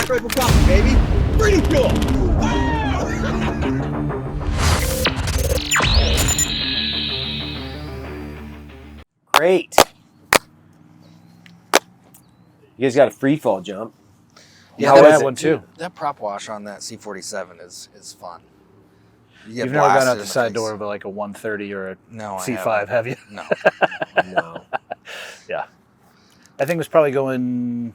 Attack rifle copy, baby. Breeding fuel. Great. You guys got a free fall jump. Yeah, How that was had it? one too. That prop wash on that C-47 is fun. You get You've never gone blasted out in the the side face. door of like a 130 or a No, I C5, haven't. have you? No. No. Yeah. I think it was probably going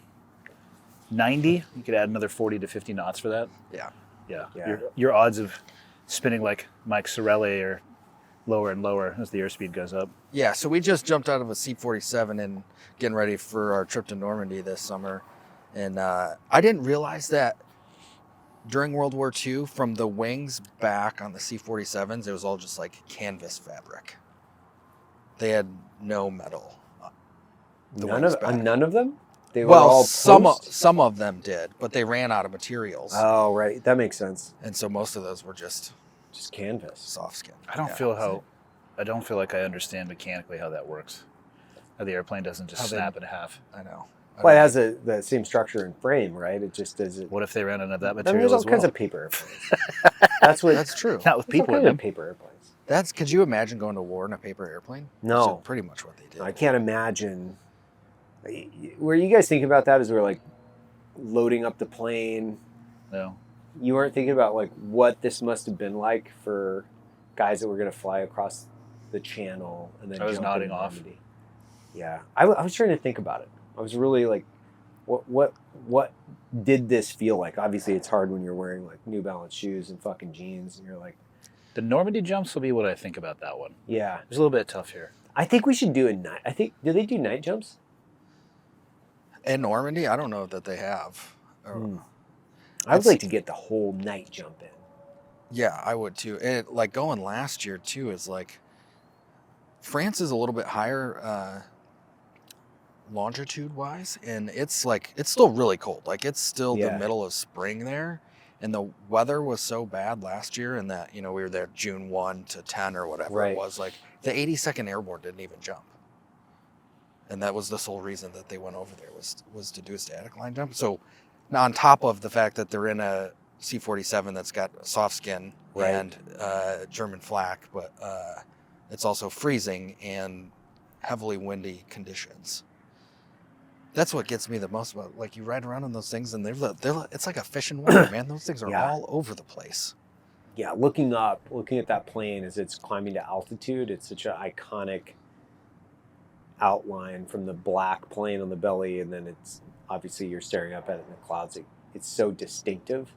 90. You could add another 40 to 50 knots for that. Yeah. Yeah. Yeah. Your odds of spinning like Mike Sorelli are lower and lower as the airspeed goes up. Yeah, so we just jumped out of a C-47 and getting ready for our trip to Normandy this summer. And I didn't realize that during World War II, from the wings back on the C-47s, it was all just like canvas fabric. They had no metal. None of them? They were Well, all post? some of them did, but they ran out of materials. Oh, right. That makes sense. And so most of those were just canvas. soft skin. I don't feel like I understand mechanically how that works. How the airplane doesn't just snap in half. I know. Well, it has the same structure and frame, right? It just does it. What if they ran out of that I mean, material there's all as well? kinds of paper airplanes. That's true. Not with There's all people in kinds of them. paper airplanes. Could you imagine going to war in a paper airplane? No. That's pretty much what they did. I can't imagine. Were you guys thinking about that as we were like loading up the plane? No. You weren't thinking about like what this must have been like for guys that were going to fly across the channel and then I was jump nodding into off. Normandy. Yeah, I was trying to think about it. I was really like, what did this feel like? Obviously, it's hard when you're wearing like New Balance shoes and fucking jeans, and you're like, The Normandy jumps will be what I think about that one. yeah. It's a little bit tough here. I think we should do a night. Do they do night jumps? In Normandy, I don't know that they have. I would like to get the whole night jump in. Yeah, I would too. And like going last year too is like France is a little bit higher longitude wise, and it's still really cold. Like it's still the middle of spring there, and the weather was so bad last year, and that we were there June 1 to 10 or whatever it was. Like the 82nd Airborne didn't even jump, and that was the sole reason that they went over there was to do a static line jump. So now on top of the fact that they're in a C-47 that's got soft skin and German flak, but it's also freezing and heavily windy conditions. That's what gets me the most about. Like you ride around on those things, and it's like a fish in water, man. Those things are all over the place. Yeah, looking at that plane as it's climbing to altitude, it's such an iconic outline from the black plane on the belly, and then it's obviously you're staring up at it in the clouds. It's so distinctive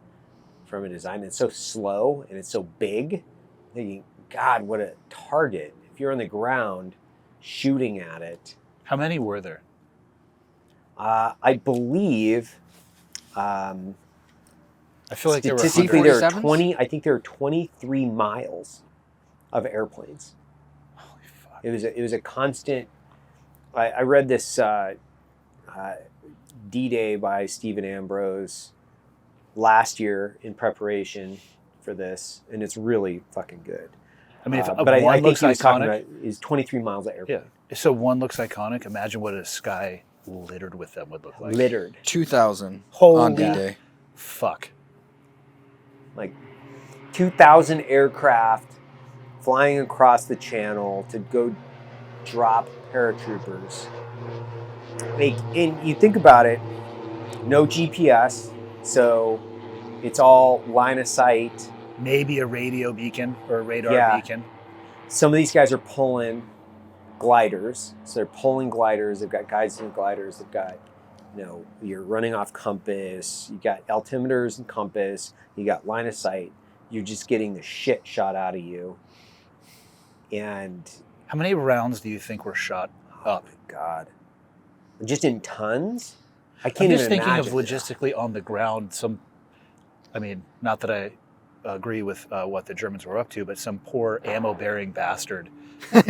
from a design. It's so slow and it's so big. Thinking, God, what a target! If you're on the ground shooting at it. How many were there? I believe. I feel like there were Statistically, there are 100. 20. I think there are 23 miles of airplanes. Holy fuck. It was a constant. I read this D-Day by Stephen Ambrose last year in preparation for this, and it's really fucking good. I mean, if but I one think looks he was talking iconic, about is 23 miles of airplane. yeah. So one looks iconic. Imagine what a sky littered with them would look like. Littered. 2,000 Holy on D-Day. fuck. Like 2,000 aircraft flying across the channel to go drop paratroopers. Like, and you think about it, no GPS, so it's all line of sight. Maybe a radio beacon or a radar beacon. Some of these guys are pulling gliders, so they're pulling gliders. They've got guides in the gliders. They've got, you're running off compass. You got altimeters and compass. You got line of sight. You're just getting the shit shot out of you. And How many rounds do you think were shot up? oh my God, just in tons. I I'm can't just even thinking of imagine. logistically on the ground. Not that I agree with what the Germans were up to, but some poor ammo-bearing bastard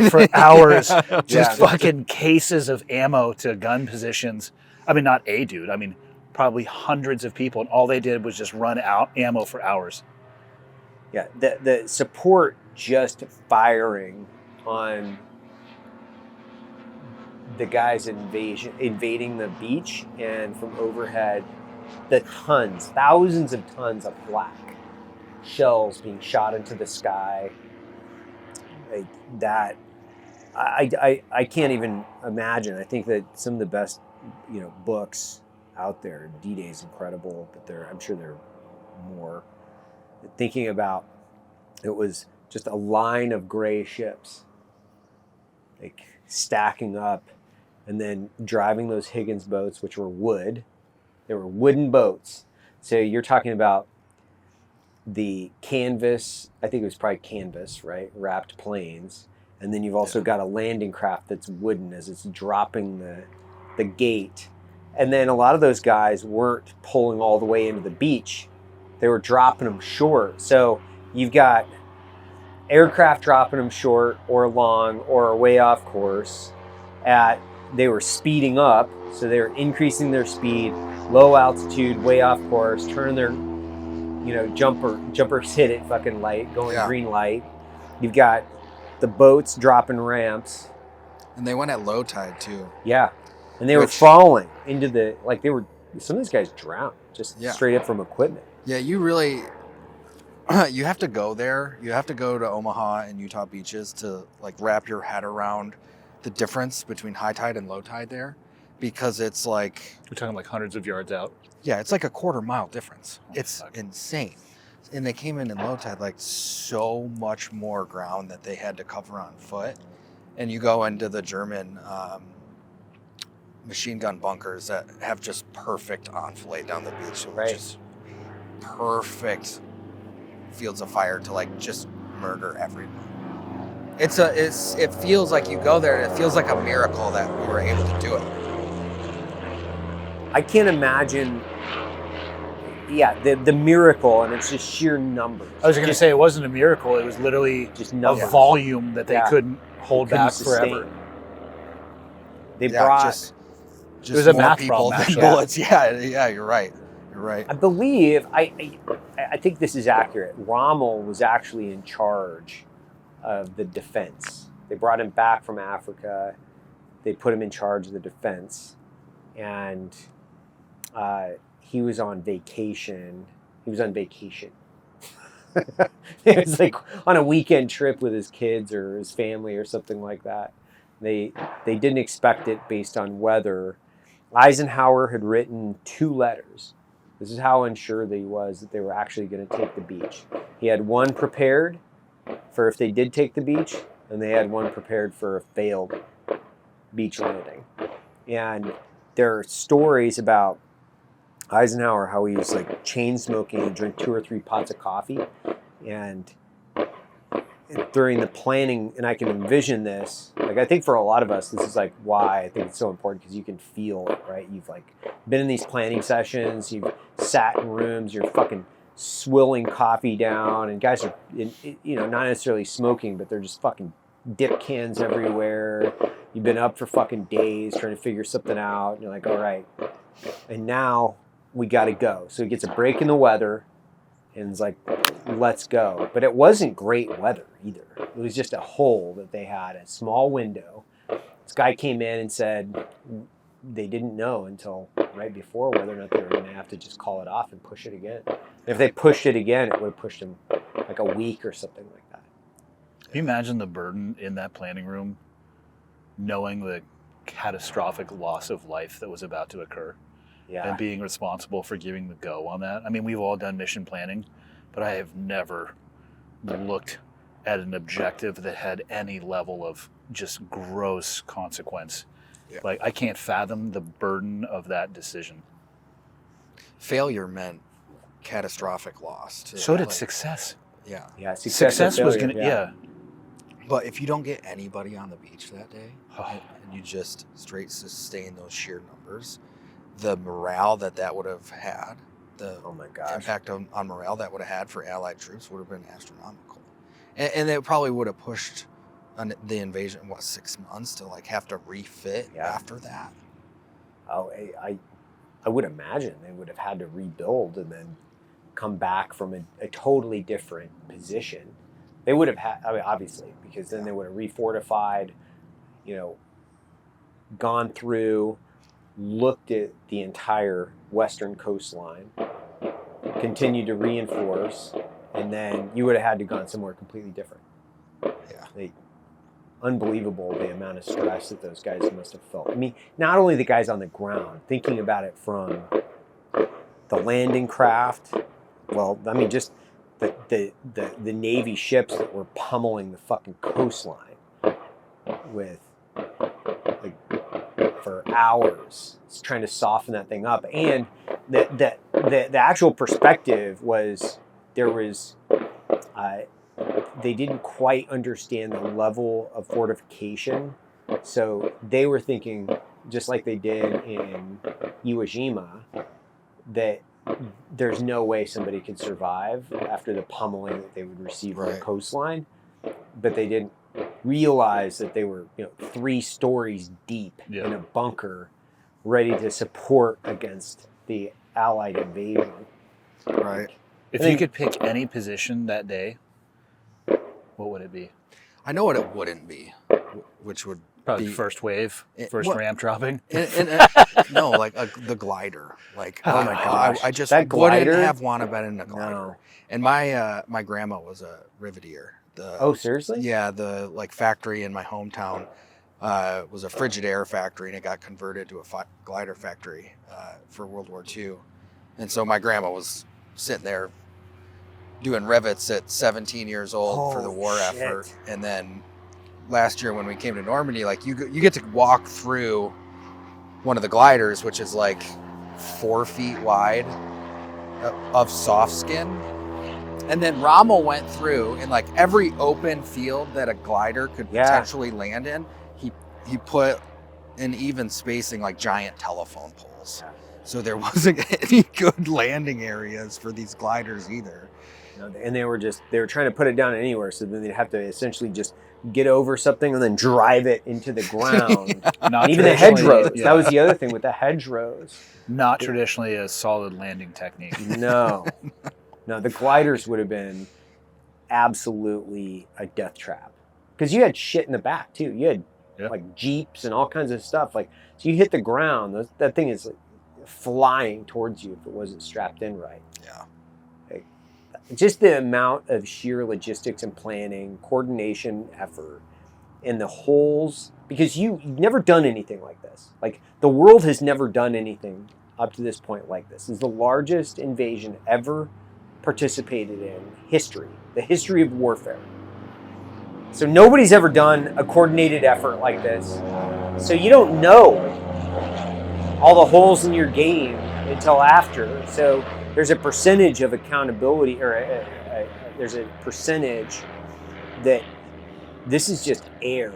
for hours, just fucking cases of ammo to gun positions. I mean, not a dude. I mean, probably hundreds of people, and all they did was just run out ammo for hours. Yeah, the support just firing on the guys invading the beach, and from overhead the tons, thousands of tons of flak shells being shot into the sky. Like that, I can't even imagine. I think that some of the best, books out there. D-Day is incredible, but I'm sure there are more. Thinking about, it was just a line of gray ships, like stacking up, and then driving those Higgins boats, which were wood. They were wooden boats. So you're talking about the canvas, I think it was probably canvas, right? Wrapped planes. And then you've also got a landing craft that's wooden as it's dropping the gate. And then a lot of those guys weren't pulling all the way into the beach. They were dropping them short. So you've got aircraft dropping them short or long or way off course. They were speeding up, so they were increasing their speed, low altitude, way off course, turning their, jumpers hit it fucking light, going green light. You've got the boats dropping ramps. And they went at low tide too. Yeah. And they were falling into some of these guys drowned just straight up from equipment. Yeah, you really, you have to go there. You have to go to Omaha and Utah beaches to wrap your head around the difference between high tide and low tide there, because it's like, we're talking hundreds of yards out. Yeah, it's like a quarter-mile difference. It's insane. And they came in low tide, so much more ground that they had to cover on foot. And you go into the German machine gun bunkers that have just perfect enfilade down the beach. Right. Just perfect fields of fire to just murder everyone. It feels like you go there and it feels like a miracle that we were able to do it. I can't imagine, the miracle, and it's just sheer numbers. I was going to say it wasn't a miracle. It was literally just a numbers. volume that they couldn't hold back forever. They brought just it was a more math people problem, than bullets. Yeah, you're right. You're right. I believe, I think this is accurate. Rommel was actually in charge of the defense. They brought him back from Africa. They put him in charge of the defense. And he was on vacation. It was on a weekend trip with his kids or his family or something like that. They didn't expect it based on weather. Eisenhower had written 2 letters. This is how unsure he was that they were actually going to take the beach. He had one prepared for if they did take the beach, and they had one prepared for a failed beach landing. And there are stories about Eisenhower, how he was chain smoking and drink 2 or 3 pots of coffee. And during the planning, and I can envision this, I think for a lot of us, this is why I think it's so important, because you can feel it, right? You've been in these planning sessions, you've sat in rooms, you're fucking swilling coffee down, and guys are, not necessarily smoking, but they're just fucking dip cans everywhere. You've been up for fucking days trying to figure something out, and you're like, all right. And now we got to go. So he gets a break in the weather, and it's let's go. But it wasn't great weather either. It was just a hole that they had, a small window. This guy came in and said they didn't know until right before whether or not they were going to have to just call it off and push it again. And if they pushed it again, it would have pushed them a week or something like that. Can you imagine the burden in that planning room, knowing the catastrophic loss of life that was about to occur? Yeah. And being responsible for giving the go on that. I mean, we've all done mission planning, but I have never looked at an objective that had any level of just gross consequence. Yeah. I can't fathom the burden of that decision. Failure meant catastrophic loss too. So did success. Yeah. Yeah. Success was going to, yeah. But if you don't get anybody on the beach that day, and you just straight sustain those sheer numbers, the morale that would have had, the impact on morale that would have had for Allied troops would have been astronomical. And it probably would have pushed the invasion, 6 months to have to refit after that. Oh, I would imagine they would have had to rebuild and then come back from a totally different position. They would have had, obviously, because then they would have refortified, gone through, looked at the entire western coastline, continued to reinforce, and then you would have had to gone somewhere completely different. Yeah. Unbelievable the amount of stress that those guys must have felt. I mean, not only the guys on the ground, thinking about it from the landing craft. Well, I mean, just the Navy ships that were pummeling the fucking coastline with for hours, trying to soften that thing up. And the actual perspective was they didn't quite understand the level of fortification. So they were thinking, just like they did in Iwo Jima, that there's no way somebody could survive after the pummeling that they would receive on the coastline. But they didn't realize that they were 3 stories deep in a bunker ready to support against the Allied invasion. Right. If you could pick any position that day, what would it be? I know what it wouldn't be, which would probably be first wave, first ramp dropping. No, like the glider. Like, oh my gosh, I just that wouldn't glider? have wanted to been in a glider. No. And my grandma was a riveteer. Oh, seriously? Yeah, the factory in my hometown was a Frigidaire factory, and it got converted to a glider factory for World War II. And so my grandma was sitting there doing rivets at 17 years old for the war effort. And then last year when we came to Normandy, like you get to walk through one of the gliders, which is like 4 feet wide of soft skin. And then Rommel went through, and like every open field that a glider could potentially land in, he put in even spacing like giant telephone poles. So there wasn't any good landing areas for these gliders either. And they were trying to put it down anywhere, so then they'd have to essentially just get over something and then drive it into the ground. Not even the hedgerows. That was the other thing with the hedgerows. Not traditionally a solid landing technique. No, the gliders would have been absolutely a death trap, because you had shit in the back too. You had like Jeeps and all kinds of stuff. Like, so you hit the ground, that thing is like flying towards you if it wasn't strapped in right. Yeah. Like, just the amount of sheer logistics and planning, coordination, effort, and the holes, because you've never done anything like this. Like, the world has never done anything up to this point like this. It's the largest invasion ever participated in history, the history of warfare. So nobody's ever done a coordinated effort like this. So you don't know all the holes in your game until after. So there's a percentage of accountability, or there's a percentage that this is just air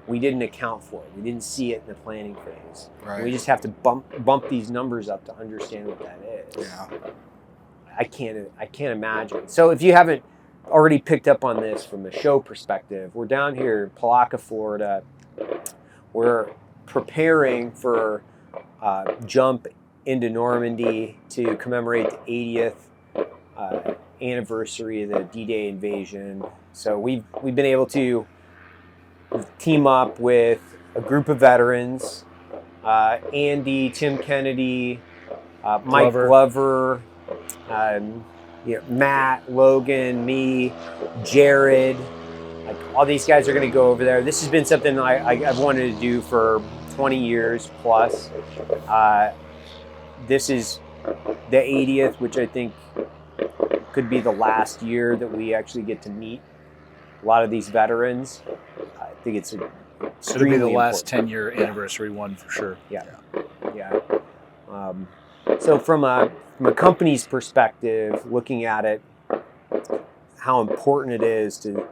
we didn't account for. We didn't see it in the planning phase. Right. We just have to bump these numbers up to understand what that is. Yeah. I can't imagine. So if you haven't already picked up on this from the show perspective, we're down here in Palatka, Florida. We're preparing for jump into Normandy to commemorate the 80th anniversary of the D-Day invasion. So we've been able to team up with a group of veterans, Andy, Tim Kennedy, Mike Glover, Matt, Logan, me, Jared. Like, all these guys are going to go over there. This has been something I've wanted to do for 20 years plus. This is the 80th, which I think could be the last year that we actually get to meet a lot of these veterans. I think it's It'll be the last 10-year anniversary one for sure. Yeah. So from a company's perspective, looking at it, how important it is to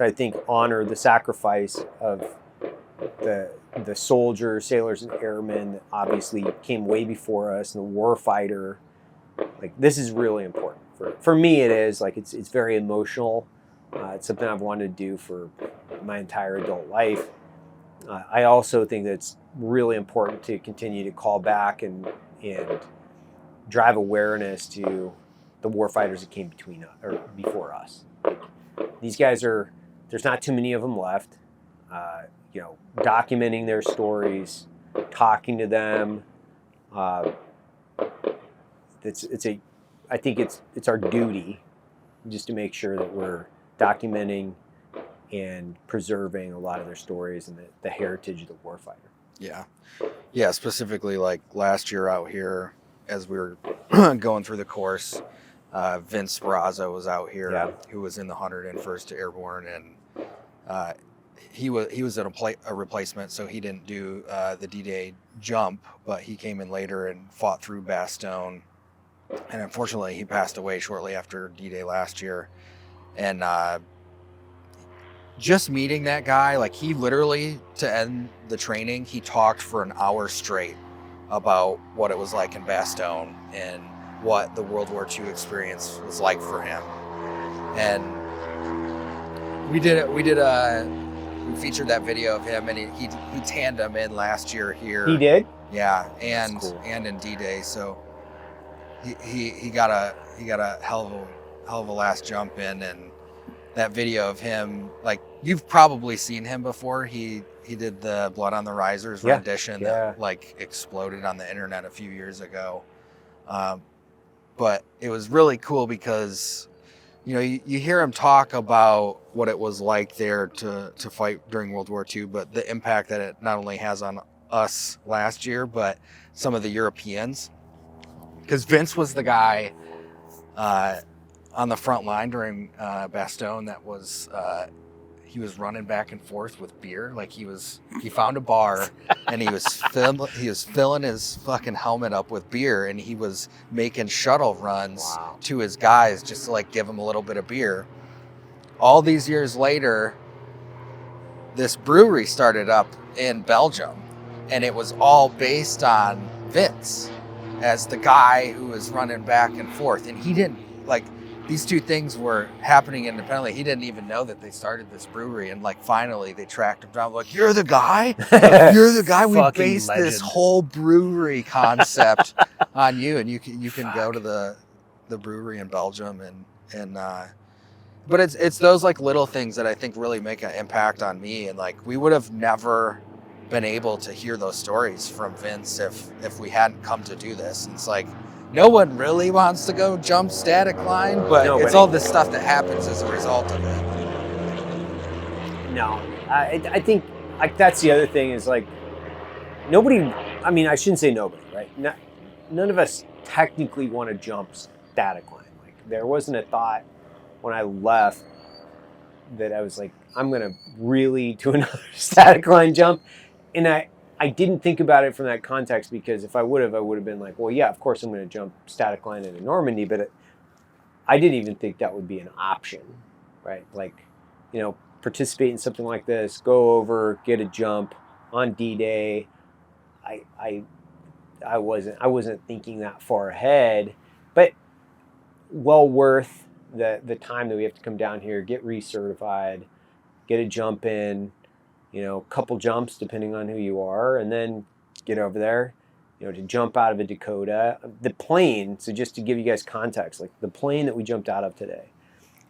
I think honor the sacrifice of the soldiers, sailors, and airmen that obviously came way before us, and the warfighter. Like, this is really important for me. It is like it's very emotional. It's something I've wanted to do for my entire adult life. I also think that it's really important to continue to call back and drive awareness to the warfighters that came before us. These guys there's not too many of them left. Documenting their stories, talking to them, I think it's our duty just to make sure that we're documenting and preserving a lot of their stories and the heritage of the warfighter. Yeah. Yeah, specifically like last year out here as we were going through the course, Vince Barraza was out here, Yeah. who was in the 101st Airborne, and he was a replacement, so he didn't do the D-Day jump, but he came in later and fought through Bastogne, and unfortunately he passed away shortly after D-Day last year. And just meeting that guy, like he literally, to end the training, he talked for an hour straight about what it was like in Bastogne and what the World War II experience was like for him. And we featured that video of him, and he tanned him in last year here. He did? Yeah, and Cool. and in D-Day, so he got a hell of a last jump in. And that video of him, like, you've probably seen him before. He did the Blood on the Risers rendition that like exploded on the internet a few years ago. But it was really cool because, you know, you hear him talk about what it was like there to fight during World War II, but the impact that it not only has on us last year, but some of the Europeans. Because Vince was the guy on the front line during Bastogne that was he was running back and forth with beer. Like he found a bar and he was filling his fucking helmet up with beer, and he was making shuttle runs to his guys just to like give them a little bit of beer. All these years later, this brewery started up in Belgium, and it was all based on Vince as the guy who was running back and forth. And he didn't, like, these two things were happening independently. He didn't even know that they started this brewery. And like, finally they tracked him down. Like, you're the guy? You're the guy? We Fucking based legend. this whole brewery concept on you. And you can go to the brewery in Belgium but it's those like little things that I think really make an impact on me. And like, we would have never been able to hear those stories from Vince if we hadn't come to do this. And it's like, no one really wants to go jump static line, but it's all this stuff that happens as a result of it. No, I think that's the other thing is like nobody. I mean, I shouldn't say nobody, right? None of us technically want to jump static line. Like there wasn't a thought when I left that I was like, I'm gonna really do another static line jump, and I didn't think about it from that context, because if I would have been like, well, yeah, of course I'm going to jump static line into Normandy, but I didn't even think that would be an option, right? Like, you know, participate in something like this, go over, get a jump on D-Day. I wasn't thinking that far ahead, but well worth the time that we have to come down here, get recertified, get a jump in. You know, a couple jumps depending on who you are, and then get over there, you know, to jump out of a Dakota. The plane, so just to give you guys context, like the plane that we jumped out of today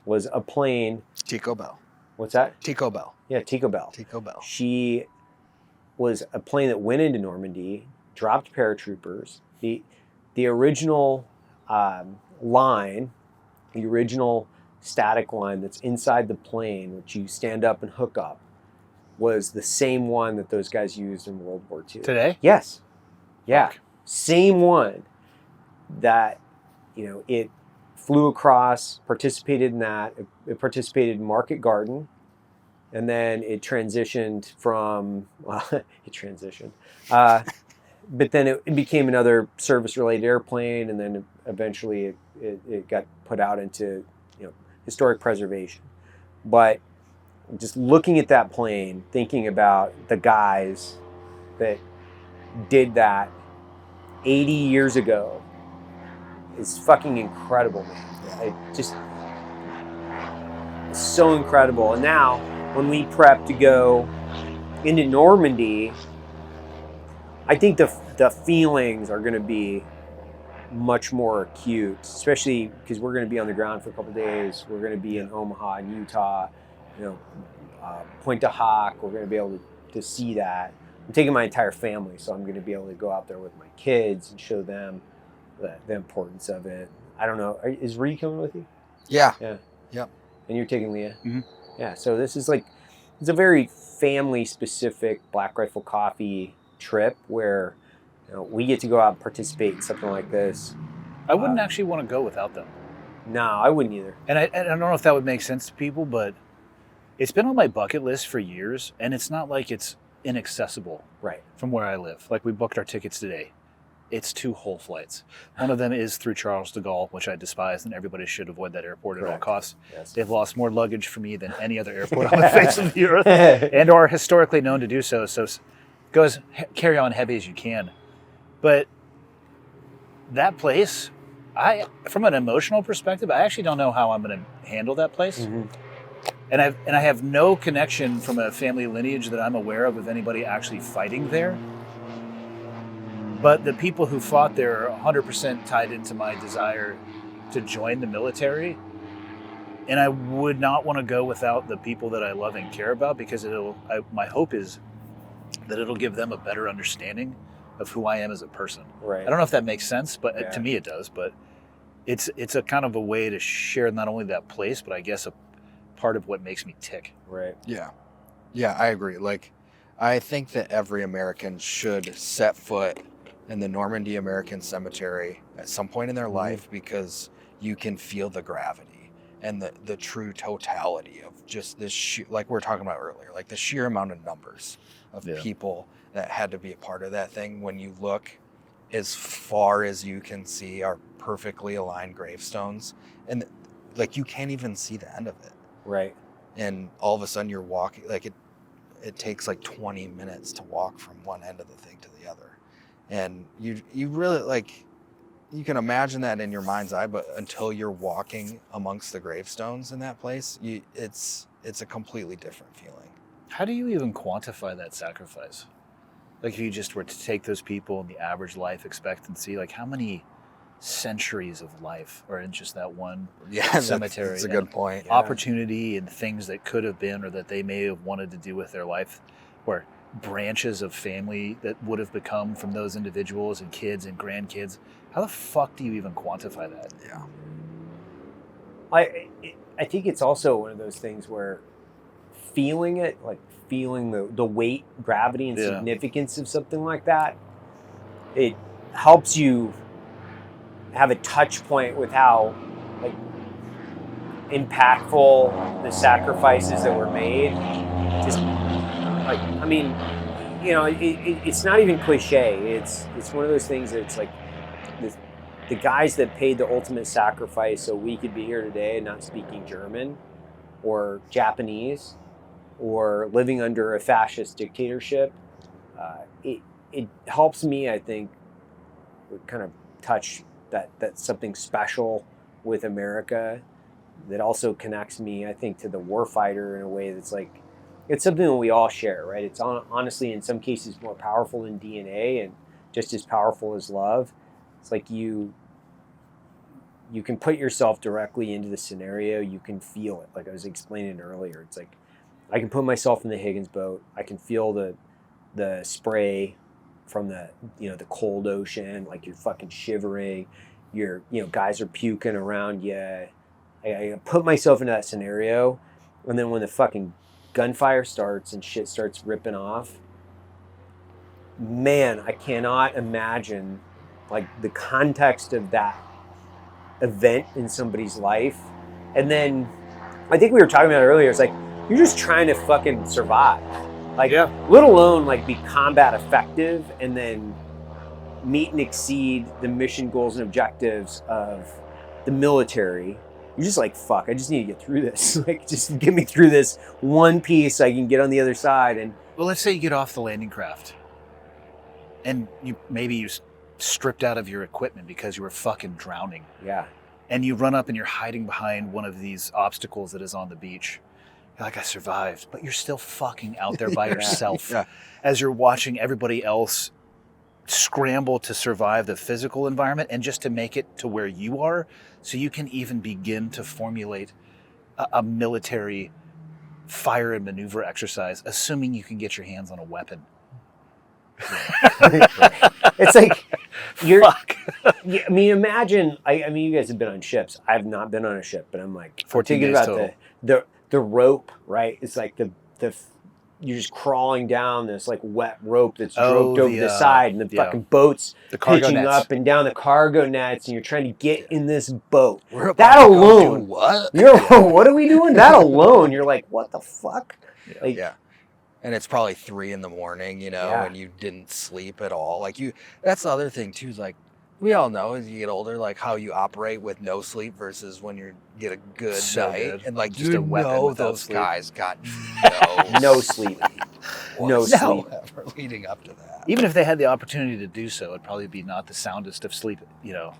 was a plane. Tico Bell. What's that? Tico Bell. Yeah, Tico Bell. Tico Bell. She was a plane that went into Normandy, dropped paratroopers. The original line, the original static line that's inside the plane, which you stand up and hook up, was the same one that those guys used in World War II. Today? Yes. Yeah. Fuck. Same one that, you know, it flew across, participated in that. It participated in Market Garden, and then it transitioned from, well, it transitioned. But then it became another service-related airplane, and then eventually it got put out into, you know, historic preservation. But just looking at that plane, thinking about the guys that did that 80 years ago is fucking incredible, man. It just it's so incredible. And now, when we prep to go into Normandy, I think the feelings are going to be much more acute, especially because we're going to be on the ground for a couple days. We're going to be in Omaha and Utah. You know, Point to Hawk, we're going to be able to see that. I'm taking my entire family, so I'm going to be able to go out there with my kids and show them the importance of it. I don't know. Is Ree coming with you? Yeah. Yeah. Yep. And you're taking Leah? Mm-hmm. Yeah. So this is like, it's a very family-specific Black Rifle Coffee trip where we get to go out and participate in something like this. I wouldn't actually want to go without them. No, I wouldn't either. And I don't know if that would make sense to people, but it's been on my bucket list for years, and it's not like it's inaccessible Right. from where I live. Like, we booked our tickets today. It's 2 whole flights. One of them is through Charles de Gaulle, which I despise, and everybody should avoid that airport at all costs. Yes. They've lost more luggage for me than any other airport on the face of the earth, and are historically known to do so. So go as carry on heavy as you can. But that place, from an emotional perspective, I actually don't know how I'm going to handle that place. Mm-hmm. And I have no connection from a family lineage that I'm aware of anybody actually fighting there. But the people who fought there are 100% tied into my desire to join the military. And I would not want to go without the people that I love and care about, because my hope is that it'll give them a better understanding of who I am as a person. Right. I don't know if that makes sense, but to me it does. But it's a kind of a way to share not only that place, but I guess a part of what makes me tick. Right. Yeah. Yeah, I agree. Like, I think that every American should set foot in the Normandy American Cemetery at some point in their life, because you can feel the gravity and the true totality of just this, like we were talking about earlier, like the sheer amount of numbers of people that had to be a part of that thing. When you look as far as you can see are perfectly aligned gravestones, and like you can't even see the end of it. Right. And all of a sudden you're walking, like it takes like 20 minutes to walk from one end of the thing to the other. And you really, like, you can imagine that in your mind's eye, but until you're walking amongst the gravestones in that place, it's a completely different feeling. How do you even quantify that sacrifice? Like, if you just were to take those people and the average life expectancy, like how many centuries of life are in just that one cemetery? That's a good point. Opportunity and things that could have been, or that they may have wanted to do with their life, or branches of family that would have become from those individuals, and kids and grandkids. How the fuck do you even quantify that? Yeah. I think it's also one of those things where feeling it, like feeling the weight, gravity, and significance of something like that, it helps you have a touch point with how like impactful the sacrifices that were made. Just like, I mean, it's not even cliche. It's one of those things that it's like the guys that paid the ultimate sacrifice so we could be here today, not speaking German or Japanese or living under a fascist dictatorship. It helps me, I think, kind of touch that's something special with America that also connects me, I think, to the warfighter in a way that's like, it's something that we all share, right? It's honestly, in some cases, more powerful than DNA and just as powerful as love. It's like you can put yourself directly into the scenario. You can feel it. Like I was explaining earlier, it's like I can put myself in the Higgins boat. I can feel the spray from the cold ocean. Like you're fucking shivering. Guys are puking around you. I put myself into that scenario, and then when the fucking gunfire starts and shit starts ripping off, man, I cannot imagine like the context of that event in somebody's life. And then I think we were talking about it earlier, it's like you're just trying to fucking survive, like let alone like be combat effective and then meet and exceed the mission goals and objectives of the military. You're just like, fuck, I just need to get through this. Like, just get me through this one piece so I can get on the other side. And well, let's say you get off the landing craft and you stripped out of your equipment because you were fucking drowning. Yeah. And you run up and you're hiding behind one of these obstacles that is on the beach. You're like, I survived, but you're still fucking out there by yourself as you're watching everybody else scramble to survive the physical environment and just to make it to where you are so you can even begin to formulate a military fire and maneuver exercise, assuming you can get your hands on a weapon. It's like You're, fuck. yeah, I mean, imagine. I mean, you guys have been on ships. I've not been on a ship, but I'm like, 14 thinking days about total. the rope, right? It's like the you're just crawling down this like wet rope that's roped over the side, and the fucking boat's the cargo pitching nets. up and down the cargo nets, and you're trying to get in this boat. We're about That to go alone, do what? what are we doing? That alone, you're like, what the fuck? Like, Yeah. And it's probably 3 a.m, Yeah. and you didn't sleep at all. Like that's the other thing too, is like, we all know as you get older, like how you operate with no sleep versus when you get a good So night. good. And like, Just a weapon without those sleep. guys got No sleep. No sleep. whatsoever leading up to that. Even if they had the opportunity to do so, it'd probably be not the soundest of sleep. You know,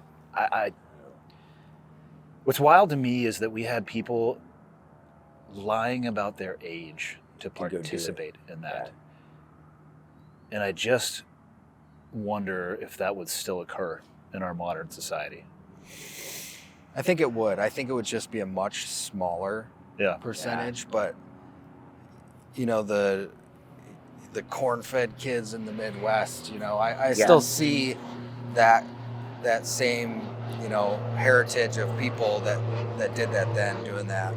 what's wild to me is that we had people lying about their age to go do it. participate in that. Yeah. And I just wonder if that would still occur in our modern society. I think it would. I think it would just be a much smaller percentage, but the corn-fed kids in the Midwest, I still see that same, heritage of people that did that then doing that.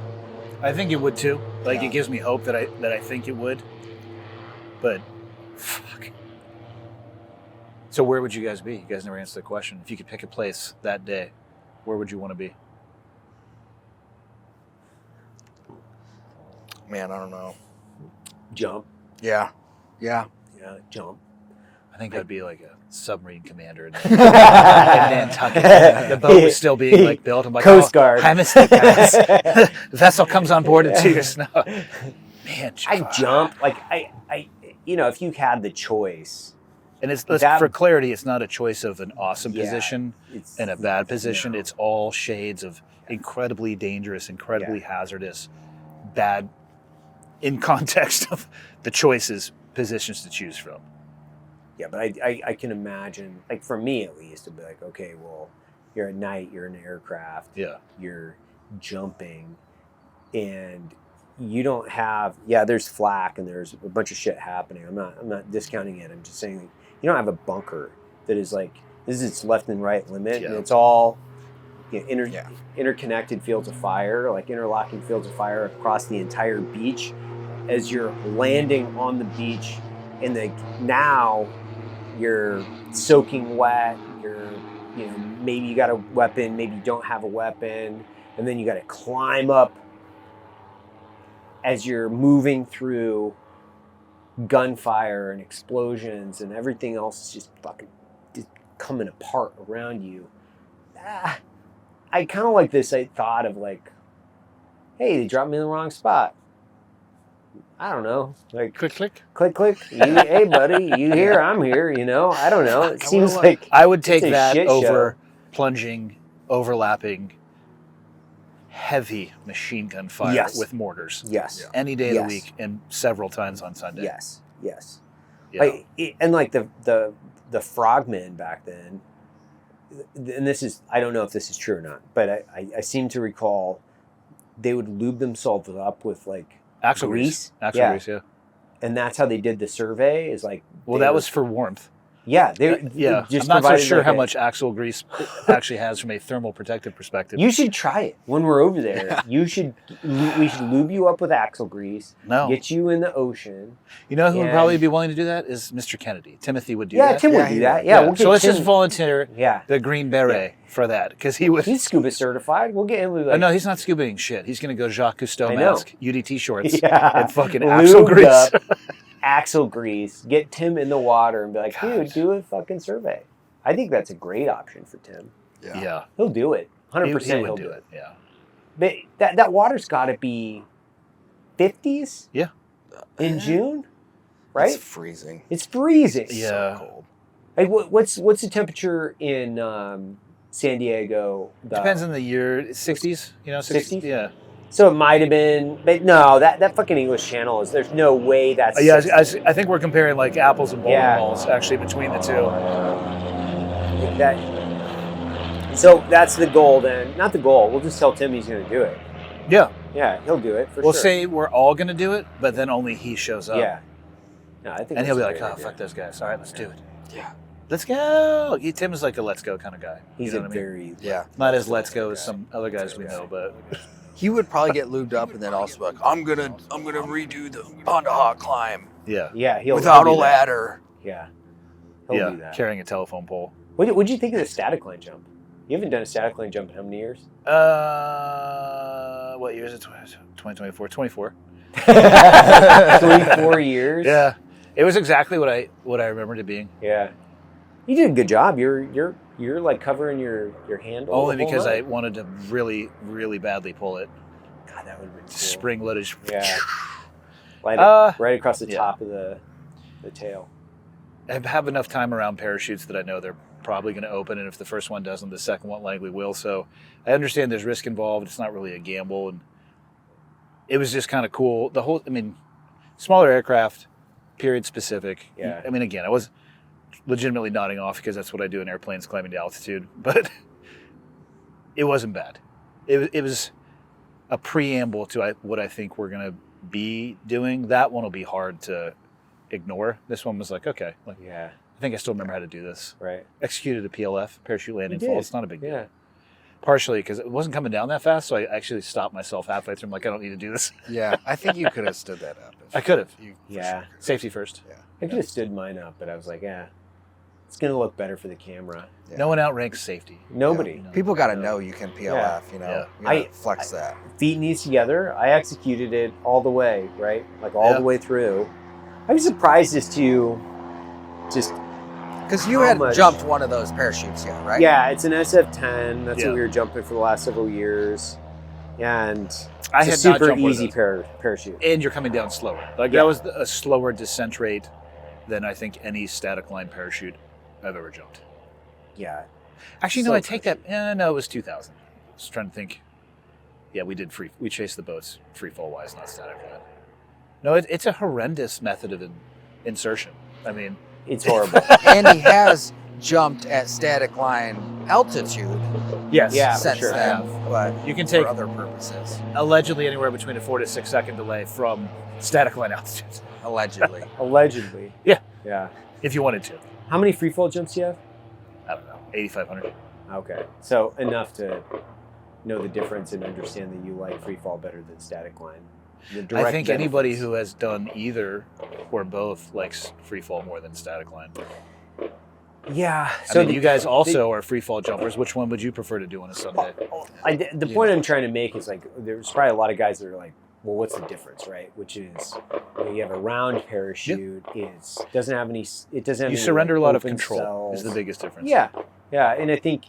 I think it would too. Like Yeah. it gives me hope that I think it would. But fuck. So where would you guys be? You guys never answered the question. If you could pick a place that day, where would you want to be? Man, I don't know. Jump. Yeah. Yeah, jump. I think I'd be like a submarine commander in Nantucket. The boat was still being like built. I'm like, Coast Guard. I missed it, guys. The vessel comes on board in 2 years now. Man, I jump. Like I if you had the choice. And it's That- for clarity, it's not a choice of an awesome Yeah, position it's- and a bad position. no. It's all shades of incredibly dangerous, incredibly hazardous, bad in context of the positions to choose from. Yeah, but I can imagine, like for me at least, it'd be like, okay, well, you're at night, you're in an aircraft, Yeah. you're jumping, and you don't have, there's flak and there's a bunch of shit happening. I'm not discounting it. I'm just saying, like, you don't have a bunker that is like, this is its left and right limit, and it's all interconnected fields of fire, like interlocking fields of fire across the entire beach. As you're landing on the beach, and now you're soaking wet, maybe you got a weapon, maybe you don't have a weapon, and then you got to climb up as you're moving through gunfire and explosions and everything else is just fucking coming apart around you. I kind of like this thought of like, hey, they dropped me in the wrong spot. I don't know. Like Click, click. click, click. Hey, buddy, you here? I'm here. I don't know. It seems like I would take it's a that shit over plunging, overlapping, heavy machine gun fire with mortars. Yes. Any day of the week and several times on Sunday. Yes. Yeah. And like the frogmen back then, and this is, I don't know if this is true or not, but I seem to recall they would lube themselves up with like Axle grease. Axle grease, yeah. And that's how they did the survey, is like, Well, that was for warmth. Yeah, they I'm just not so provided sure like how much axle grease actually has from a thermal protective perspective. You should try it when we're over there. We should lube you up with axle grease. No. Get you in the ocean. You know who would and- probably be willing to do that is Mr. Kennedy. Timothy would do that. Yeah, Tim would do that. Yeah, we'll get so let's Tim. just volunteer Yeah, the Green Beret for that, because he would. he's scuba certified. We'll get him. Like, No, he's not scubaing shit. He's going to go Jacques Cousteau I know. mask, UDT shorts, Yeah. and fucking axle Lubed grease. up, axle grease. Get Tim in the water and be like, God. dude, do a fucking survey. I think that's a great option for Tim. Yeah. He'll do it. 100%. He He'll would do it. Yeah. But that water's got to be 50s. Yeah. In June, right? It's freezing. It's freezing. Yeah. So cold. Like, what's the temperature in San Diego? Depends on the year. 60s, 60s? Yeah. So it might have been, but no, that fucking English Channel is. There's no way that's. Yeah, I think we're comparing like apples and bowling Yeah. balls actually between the two. So that's the goal then. Not the goal. We'll just tell Tim he's going to do it. Yeah. Yeah, he'll do it for We'll sure. say we're all going to do it, but then only he shows up. Yeah. No, I think. And he'll that's be a like, great oh, idea. fuck those guys. All right, let's do it. Yeah. let's go. Tim is like a let's go kind of guy. He's you a know what I mean? very Yeah. Not as let's go as some other guys we know, but He would probably get lubed up and then also be like, I'm gonna redo the Honda Hawk climb Yeah, he'll without a do that. ladder. Yeah, he'll do that. carrying a telephone pole. What'd you think of the static line jump? You haven't done a static line jump in how many years? What year is it? 2024. 24. 24 years. Yeah, it was exactly what I remembered it being. Yeah, you did a good job. You're like covering your handle. Only the whole because I night. wanted to really, really badly pull it. God, that would have been cool. Spring loaded. Yeah. Right across the top of the tail. I have enough time around parachutes that I know they're probably going to open, and if the first one doesn't, the second one likely will. So I understand there's risk involved. It's not really a gamble, and it was just kind of cool. Smaller aircraft, period specific. Yeah. I mean, again, I was legitimately nodding off because that's what I do in airplanes climbing to altitude, but it wasn't bad. It was a preamble to what I think we're going to be doing. That one will be hard to ignore. This one was like, okay, Yeah. I think I still remember how to do this. Right. Executed a PLF, parachute landing You fall. did. It's not a big deal. Yeah. Partially because it wasn't coming down that fast, so I actually stopped myself halfway through. I'm like, I don't need to do this. Yeah, I think you could have stood that up. I could have. Yeah. Safety first. I could have stood mine up, but I was like, it's gonna look better for the camera. Yeah. No one outranks safety. Nobody. People got to know you can PLF, you know. Yeah. You gotta flex that. Feet knees together. I executed it all the way, right? Like all the way through. I was surprised as to just Because you How had much? jumped one of those parachutes yet, right? Yeah, it's an SF-10. That's Yeah. what we were jumping for the last several years, and I it's had a not super jumped one of easy those. parachute. And you're coming down slower. Like that was a slower descent rate than I think any static line parachute I've ever jumped. Yeah, Actually, So no, I take that. No, it was 2000. I was trying to think. Yeah, we chased the boats free fall wise, not static line. No, it's a horrendous method of insertion. I mean, it's horrible. And he has jumped at static line altitude yes, Yeah, for since sure. then, but You can take for other purposes, allegedly anywhere between a 4 to 6 second delay from static line altitude, allegedly. Allegedly. Yeah. if you wanted to. How many free fall jumps do you have? I don't know, 8,500. Okay, so enough to know the difference and understand that you like free fall better than static line. The direct I think anybody benefits. who has done either or both likes free fall more than static line. Yeah. I mean, you guys also are free fall jumpers. Which one would you prefer to do on a Sunday? The point I'm trying to make is like there's probably a lot of guys that are like, well, what's the difference, right? Which is you have a round parachute. It doesn't have any. It doesn't have You any, surrender like, a lot of open control cells. is the biggest difference. Yeah, and I think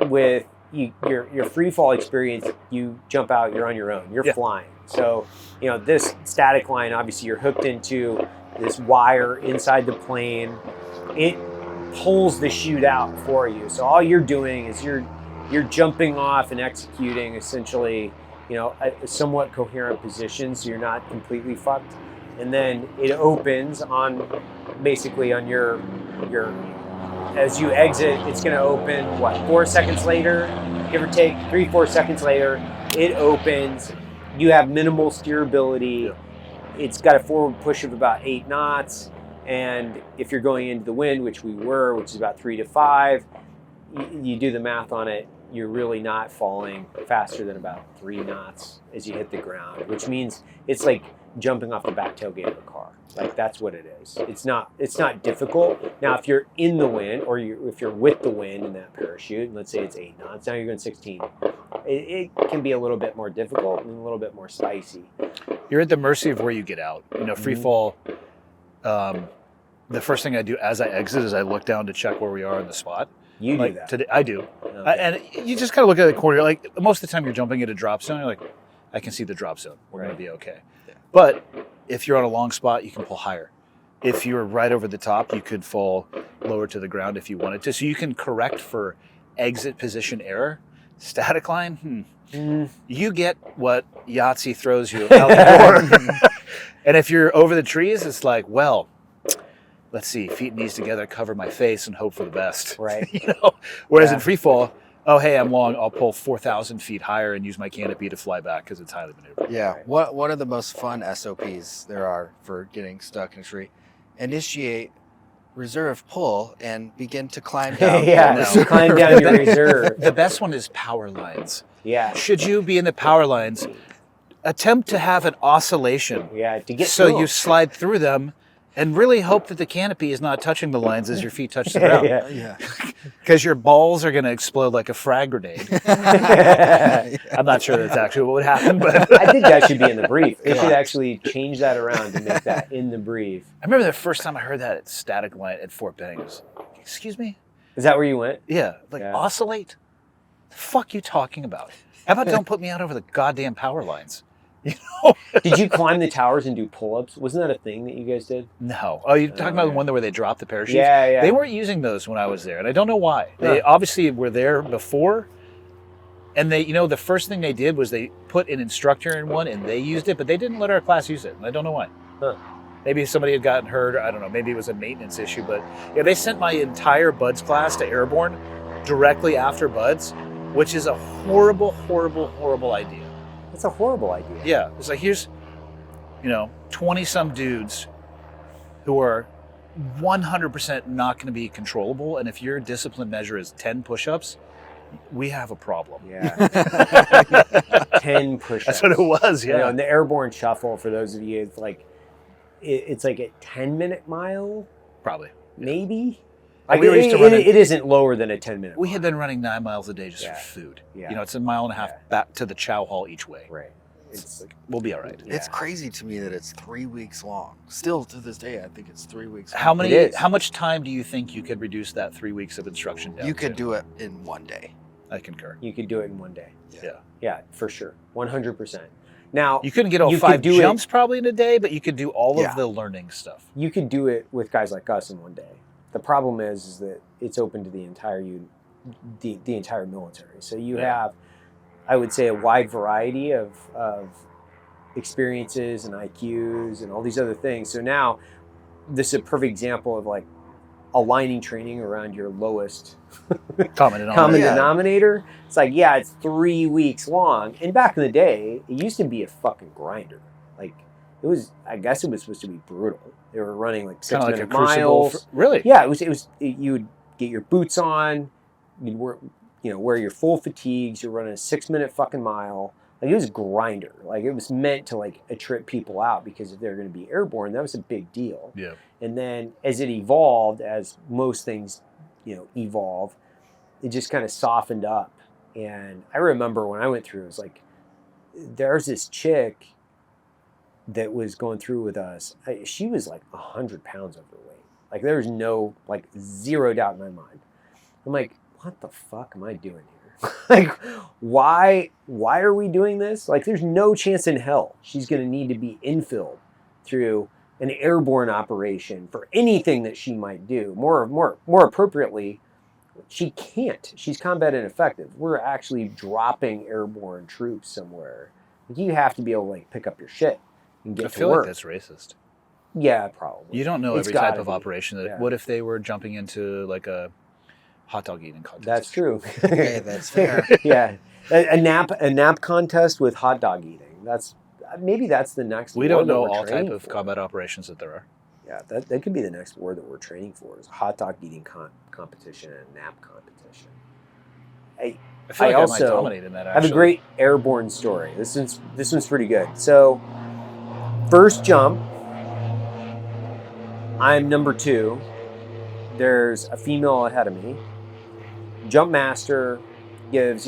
with your free fall experience, you jump out, you're on your own, you're flying. So this static line, obviously, you're hooked into this wire inside the plane. It pulls the chute out for you. So all you're doing is you're jumping off and executing essentially, a somewhat coherent position, so you're not completely fucked. And then it opens on your as you exit, it's going to open 4 seconds later, give or take 3-4 seconds later, it opens. You have minimal steerability. It's got a forward push of about 8 knots. And if you're going into the wind, which we were, which is about 3 to 5, you do the math on it, you're really not falling faster than about 3 knots as you hit the ground, which means it's like jumping off the back tailgate of a car. Like that's what it is. It's not difficult. Now, if you're in the wind or if you're with the wind in that parachute, and let's say it's 8 knots, now you're going 16. It can be a little bit more difficult and a little bit more spicy. You're at the mercy of where you get out. Free fall. The first thing I do as I exit is I look down to check where we are in the spot. You do that. Today, I do. Okay. And you just kind of look at the corner. Like most of the time you're jumping at a drop zone, you're like, I can see the drop zone. We're going to be okay. Yeah. But if you're on a long spot, you can pull higher. If you're right over the top, you could fall lower to the ground if you wanted to. So you can correct for exit position error. Static line, you get what Yahtzee throws you out the door. And if you're over the trees, it's like, well, let's see, feet and knees together, cover my face and hope for the best. Right. Whereas in free fall, oh, hey, I'm long, I'll pull 4,000 feet higher and use my canopy to fly back because it's highly maneuverable. Yeah. One of the most fun SOPs there are for getting stuck in a tree, initiate reserve pull and begin to climb down. Climb down your reserve. The best one is power lines. Yeah. Should you be in the power lines, attempt to have an oscillation. Yeah, to get so through. you slide through them and really hope that the canopy is not touching the lines as your feet touch the ground. Yeah. Because your balls are going to explode like a frag grenade. I'm not sure that's actually what would happen, but I think that should be in the brief. They should actually change that around to make that in the brief. I remember the first time I heard that at static line at Fort Benning. I was like, excuse me? Is that where you went? Yeah. Oscillate? The fuck you talking about? How about don't put me out over the goddamn power lines? You know? Did you climb the towers and do pull-ups? Wasn't that a thing that you guys did? No. Oh, you're talking about the one where they dropped the parachutes? Yeah. They weren't using those when I was there, and I don't know why. They obviously were there before, and they, the first thing they did was they put an instructor in one, and they used it, but they didn't let our class use it, and I don't know why. Huh. Maybe somebody had gotten hurt, or I don't know, maybe it was a maintenance issue, but yeah, they sent my entire Buds class to Airborne directly after Buds, which is a horrible, horrible, horrible idea. That's a horrible idea. Yeah, it's like here's, 20-some dudes who are 100% not going to be controllable, and if your discipline measure is 10 push-ups, we have a problem. Yeah. 10 push-ups. That's what it was, yeah. And the Airborne Shuffle, for those of you, it's like a 10-minute mile? Probably. Maybe? It isn't lower than a 10-minute We had been running 9 miles a day just for food. Yeah. It's a mile and a half back to the chow hall each way. Right. It's like, we'll be all right. It's crazy to me that it's 3 weeks long. Still to this day, I think it's 3 weeks long. How much time do you think you could reduce that 3 weeks of instruction down You to? could do it in 1 day. I concur. You could do it in 1 day. Yeah. Yeah, for sure. 100%. Now, you couldn't get all 5 jumps probably in a day, but you could do all of the learning stuff. You could do it with guys like us in 1 day. The problem is that it's open to the entire the entire military. So you have, I would say, a wide variety of experiences and IQs and all these other things. So now this is a perfect example of aligning training around your lowest common denominator. It's like, it's 3 weeks long. And back in the day, it used to be a fucking grinder. I guess it was supposed to be brutal. They were running 6-minute miles. Really? Yeah, it was. You would get your boots on, you'd wear your full fatigues. You're running a 6-minute fucking mile. It was a grinder. It was meant to trip people out, because if they're going to be airborne, that was a big deal. Yeah. And then as it evolved, as most things, evolve, it just kind of softened up. And I remember when I went through, it was there's this chick that was going through with us. She was 100 pounds overweight. There was no, zero doubt in my mind. I'm like, what the fuck am I doing here? Why are we doing this? There's no chance in hell she's going to need to be infilled through an airborne operation for anything that she might do. More appropriately, she can't. She's combat ineffective. We're actually dropping airborne troops somewhere. You have to be able to pick up your shit and get to work. I feel like that's racist. Yeah, probably. You don't know every type of operation. What if they were jumping into a hot dog eating contest? That's true. Okay, that's fair. Yeah, a nap contest with hot dog eating. Maybe that's the next. We don't know all type of combat operations that there are. Yeah, that could be the next war that we're training for, is a hot dog eating competition and a nap competition. I feel like I might dominate in that, actually. I have a great airborne story. This one's pretty good. So, first jump, I'm number 2. There's a female ahead of me. Jump master gives,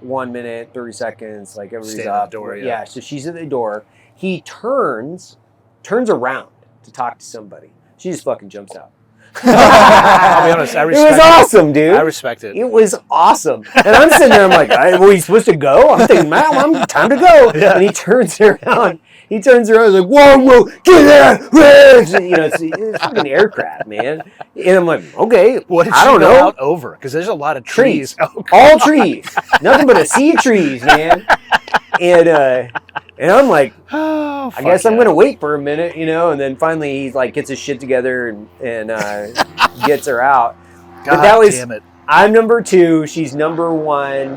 1 minute, 30 seconds, everybody's up. At the door, yeah, so she's at the door. He turns around to talk to somebody. She just fucking jumps out. I'll be honest, I respect it. It was awesome, dude. I respect it. It was awesome. And I'm sitting there, I'm like, were you supposed to go? I'm thinking, man, time to go. Yeah. And he turns around. He's like, whoa, get there. It's fucking aircraft, man. And I'm like, okay, what did I don't know. Out over? Because there's a lot of trees. Oh, all trees. Nothing but a sea of trees, man. And I'm like, I guess I'm going to wait for a minute, and then finally he gets his shit together and gets her out. But that was, damn it. I'm number 2. She's number 1.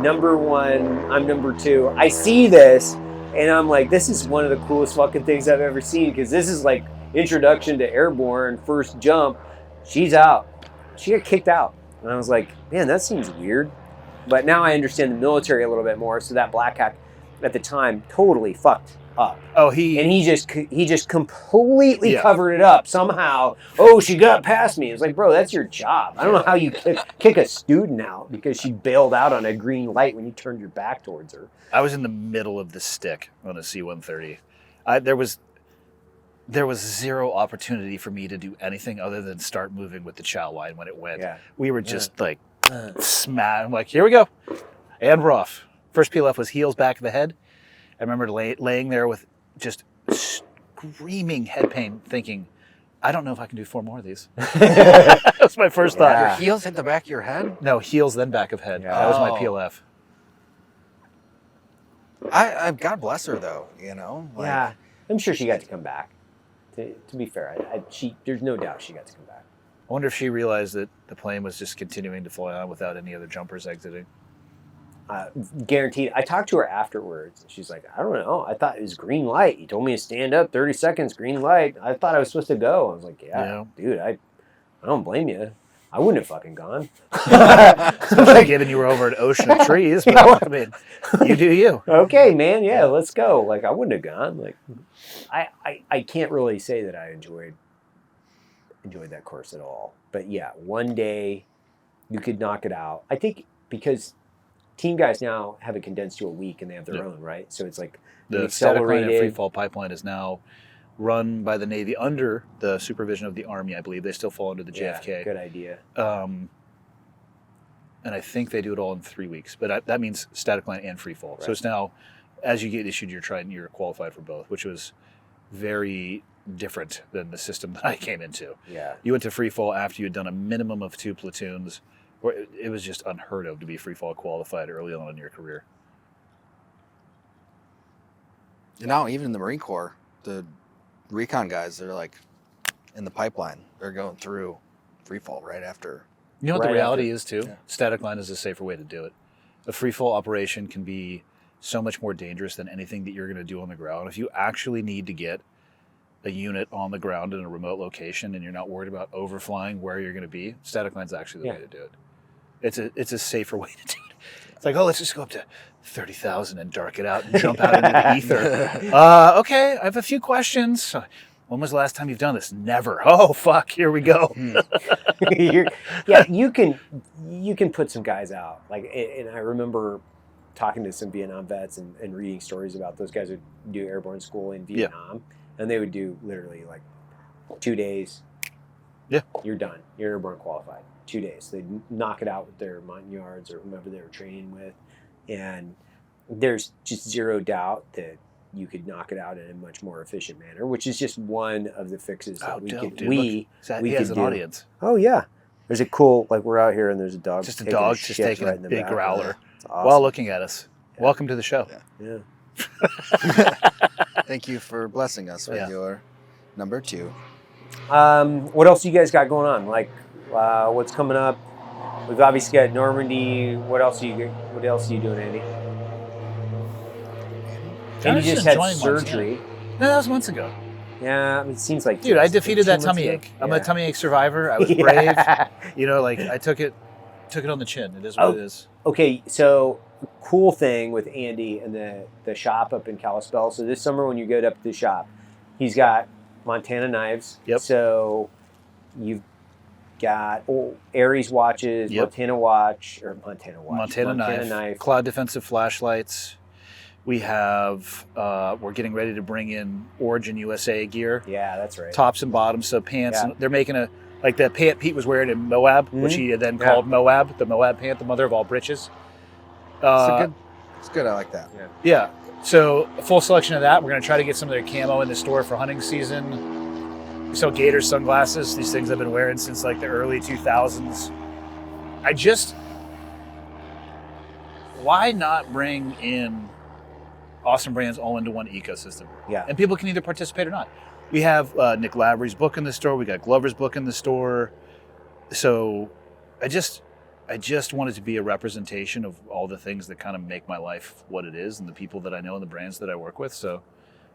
Number 1, I'm number 2. I see this and I'm like, this is one of the coolest fucking things I've ever seen, because this is introduction to airborne, first jump, she's out. She got kicked out. And I was like, man, that seems weird. But now I understand the military a little bit more. So that black hack at the time totally fucked up. Oh, he just completely covered it up somehow. Oh, she got past me. It's like, bro, that's your job. I don't know how you kick a student out because she bailed out on a green light when you turned your back towards her. I was in the middle of the stick on a C-130. There was zero opportunity for me to do anything other than start moving with the chow line when it went. Yeah. We were just like smash. I'm like, here we go, and we're off. First PLF was heels back of the head. I remember laying there with just screaming head pain, thinking, I don't know if I can do 4 more of these. That's my first thought. Your heels hit the back of your head? No, heels then back of head. Yeah. That was my PLF. I God bless her though, you know. Like, yeah, I'm sure she got to come back. To be fair, there's no doubt she got to come back. I wonder if she realized that the plane was just continuing to fly on without any other jumpers exiting. Guaranteed. I talked to her afterwards. She's like, I don't know. I thought it was green light. You told me to stand up, 30 seconds, green light. I thought I was supposed to go. I was like, yeah. Dude, I don't blame you. I wouldn't have fucking gone. Especially given you were over an ocean of trees. But, I mean, you do you. Okay, man. Yeah, let's go. Like, I wouldn't have gone. Like, I can't really say that I enjoyed that course at all. But yeah, one day you could knock it out. I think because team guys now have it condensed to a week and they have their own, right? So it's like the accelerated free fall pipeline is now run by the Navy under the supervision of the Army, I believe. They still fall under the JFK. Yeah, good idea. And I think they do it all in 3 weeks, but that means static line and free fall. Right. So it's now, as you get issued your trident, you're qualified for both, which was very different than the system that I came into. Yeah. You went to free fall after you had done a minimum of 2 platoons. It was just unheard of to be free fall qualified early on in your career. And now even in the Marine Corps, the recon guys, they're like in the pipeline. They're going through free fall right after. You know what the reality is too? Yeah. Static line is a safer way to do it. A free fall operation can be so much more dangerous than anything that you're going to do on the ground. If you actually need to get a unit on the ground in a remote location and you're not worried about overflying where you're going to be, static line's actually the way to do it. It's a safer way to do it. It's like, oh, let's just go up to 30,000 and dark it out and jump out into the ether. Okay, I have a few questions. When was the last time you've done this? Never. Oh, fuck, here we go. Yeah, you can put some guys out. Like, and I remember talking to some Vietnam vets and reading stories about those guys who do airborne school in Vietnam, and they would do literally like 2 days. Yeah, you're done. You're airborne qualified. 2 days. They'd knock it out with their Montagnards or whomever they were training with, and there's just zero doubt that you could knock it out in a much more efficient manner, which is just one of the fixes that we could he has an audience. Oh yeah, there's a cool, like, we're out here and there's a dog. Just a dog just taking right a big back. growler Awesome. while looking at us. Yeah. Welcome to the show. Yeah. Thank you for blessing us with your number 2. What else you guys got going on? Like, what's coming up? We've obviously got Normandy. What else are you doing, Andy? And you just had surgery. No, that was months ago. Yeah, it seems like. Dude, I defeated that tummy ache. I'm a tummy ache survivor. I was brave. You know, like, I took it on the chin. It is what it is. Okay, so cool thing with Andy and the shop up in Kalispell. So this summer when you go up to the shop, he's got Montana knives. Yep. So you've got Aries watches, Montana knife, cloud defensive flashlights. We have, we're getting ready to bring in Origin USA gear. Yeah, that's right. Tops and bottoms, so pants. Yeah. They're making like the pant Pete was wearing in Moab, which he then called Moab, the Moab pant, the mother of all breeches. It's good. I like that. Yeah. So a full selection of that. We're going to try to get some of their camo in the store for hunting season. We sell Gator sunglasses. These things I've been wearing since like the early 2000s. Why not bring in awesome brands all into one ecosystem? Yeah. And people can either participate or not. We have Nick Lavery's book in the store. We got Glover's book in the store. So I just wanted to be a representation of all the things that kind of make my life what it is and the people that I know and the brands that I work with. So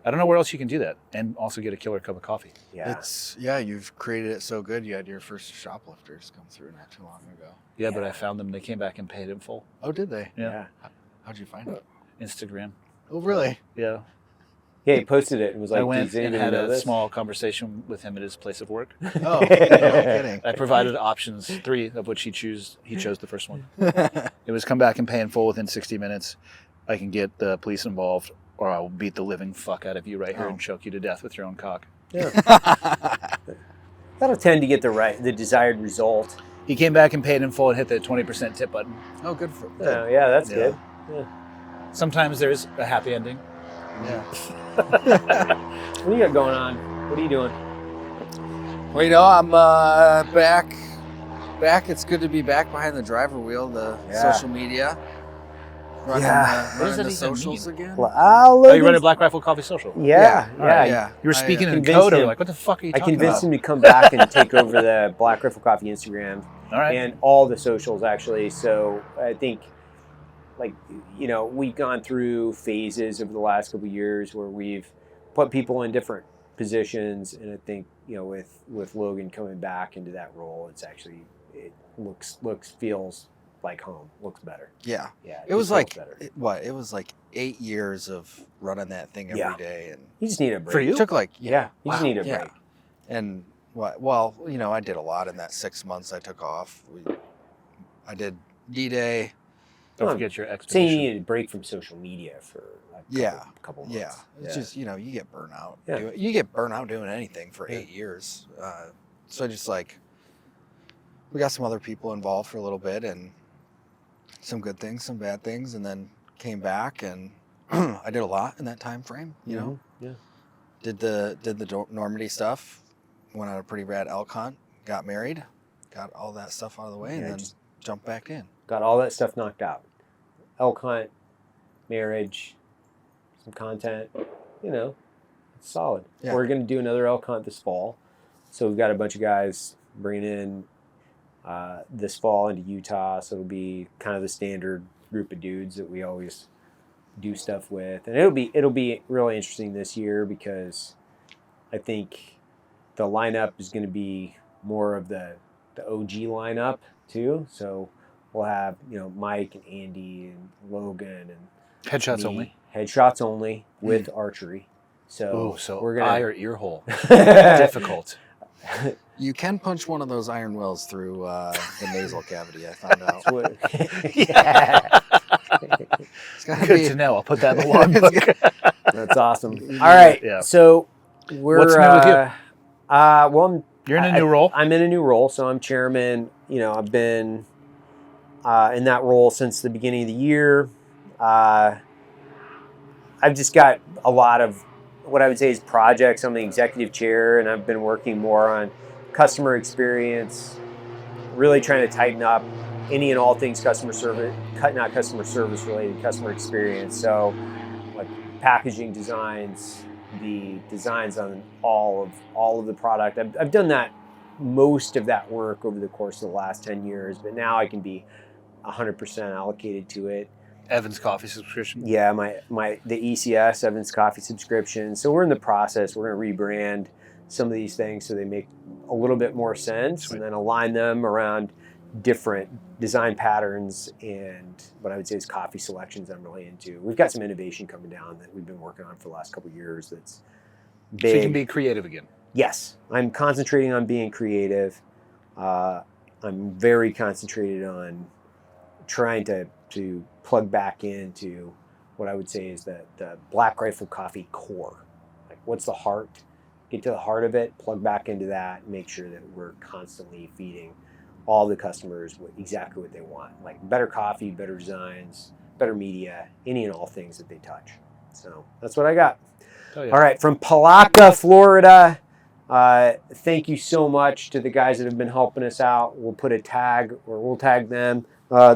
I don't know where else you can do that and also get a killer cup of coffee. Yeah. You've created it so good. You had your first shoplifters come through not too long ago. Yeah, but I found them. They came back and paid in full. Oh, did they? Yeah. How'd you find it? Instagram. Oh, really? Yeah. Yeah, he posted it and was like, I went "Does and anybody had know a this?" small conversation with him at his place of work. Oh, no kidding. I provided options, 3 of which he chose the first one. It was come back and pay in full within 60 minutes. I can get the police involved, or I will beat the living fuck out of you right here and choke you to death with your own cock. Yeah. That'll tend to get the desired result. He came back and paid in full and hit the 20% tip button. Oh, good for Oh, yeah, that's good. Yeah. Sometimes there's a happy ending. Yeah. What do you got going on? What are you doing? Well, I'm back. It's good to be back behind the driver wheel, the social media. Running, What does running that the even socials mean? again. Oh, you run a Black Rifle Coffee Social? Yeah. Yeah. You were speaking in convinced code. I was him. like, what the fuck are you I talking convinced about? him to come back and take over the Black Rifle Coffee Instagram All right. and all the socials, actually. So I think, we've gone through phases over the last couple of years where we've put people in different positions. And I think, with Logan coming back into that role, it feels like home. Looks better. Yeah. Yeah. It was just like feels better. it was like 8 years of running that thing every day, and You just need a break. For you? it took like You just need a yeah. break. And well, I did a lot in that 6 months I took off. I did D-Day. Don't forget your Saying expedition. you need a break from social media for a couple months. Yeah, it's just you get burnout. Yeah. You get burnout doing anything for 8 years. So just we got some other people involved for a little bit, and some good things, some bad things, and then came back, and I did a lot in that time frame. You know, did the Normandy stuff, went on a pretty rad elk hunt, got married, got all that stuff out of the way, and then just jumped back in. got all that stuff knocked out. Elk hunt, marriage, some content, it's solid. Yeah. We're going to do another elk hunt this fall. So we've got a bunch of guys bringing in this fall into Utah. So it'll be kind of the standard group of dudes that we always do stuff with. And it'll be really interesting this year because I think the lineup is going to be more of the OG lineup too. So we'll have, Mike and Andy and Logan and Headshots me. only. Headshots only with archery. So We're gonna eye or ear hole. gonna Difficult. You can punch one of those iron wills through the nasal cavity. I found out. Yeah. It's gotta Good be- to know. I'll put that in the logbook. That's awesome. All right. Yeah. So we're What's new with you? well, You're in a new role. I'm in a new role, so I'm chairman. I've been in that role since the beginning of the year. I've just got a lot of what I would say is projects. I'm the executive chair, and I've been working more on customer experience, really trying to tighten up any and all things customer service, not customer service related, customer experience. So like packaging designs, the designs on all of the product. I've done that, most of that work over the course of the last 10 years, but now I can be 100% allocated to it. Evans Coffee subscription. Yeah, the ECS, Evans Coffee subscription. So we're in the process. We're going to rebrand some of these things so they make a little bit more sense. Sweet. And then align them around different design patterns and what I would say is coffee selections I'm really into. We've got some innovation coming down that we've been working on for the last couple of years that's big. So you can be creative again. Yes, I'm concentrating on being creative. I'm very concentrated on trying to plug back into what I would say is the Black Rifle Coffee core. Like, what's the heart? Get to the heart of it, plug back into that, and make sure that we're constantly feeding all the customers exactly what they want. Like better coffee, better designs, better media, any and all things that they touch. So that's what I got. Oh, yeah. All right, from Palatka, Florida. Thank you so much to the guys that have been helping us out. We'll put a tag, or we'll tag them.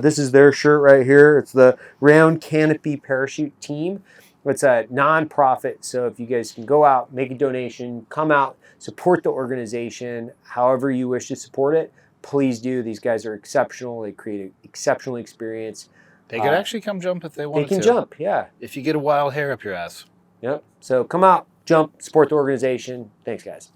This is their shirt right here. It's the Round Canopy Parachute Team. It's a nonprofit, so if you guys can go out, make a donation, come out, support the organization, however you wish to support it, please do. These guys are exceptional. They create an exceptional experience. They could actually come jump if they They wanted can to. jump, yeah. If you get a wild hair up your ass. Yep. So come out, jump, support the organization. Thanks, guys.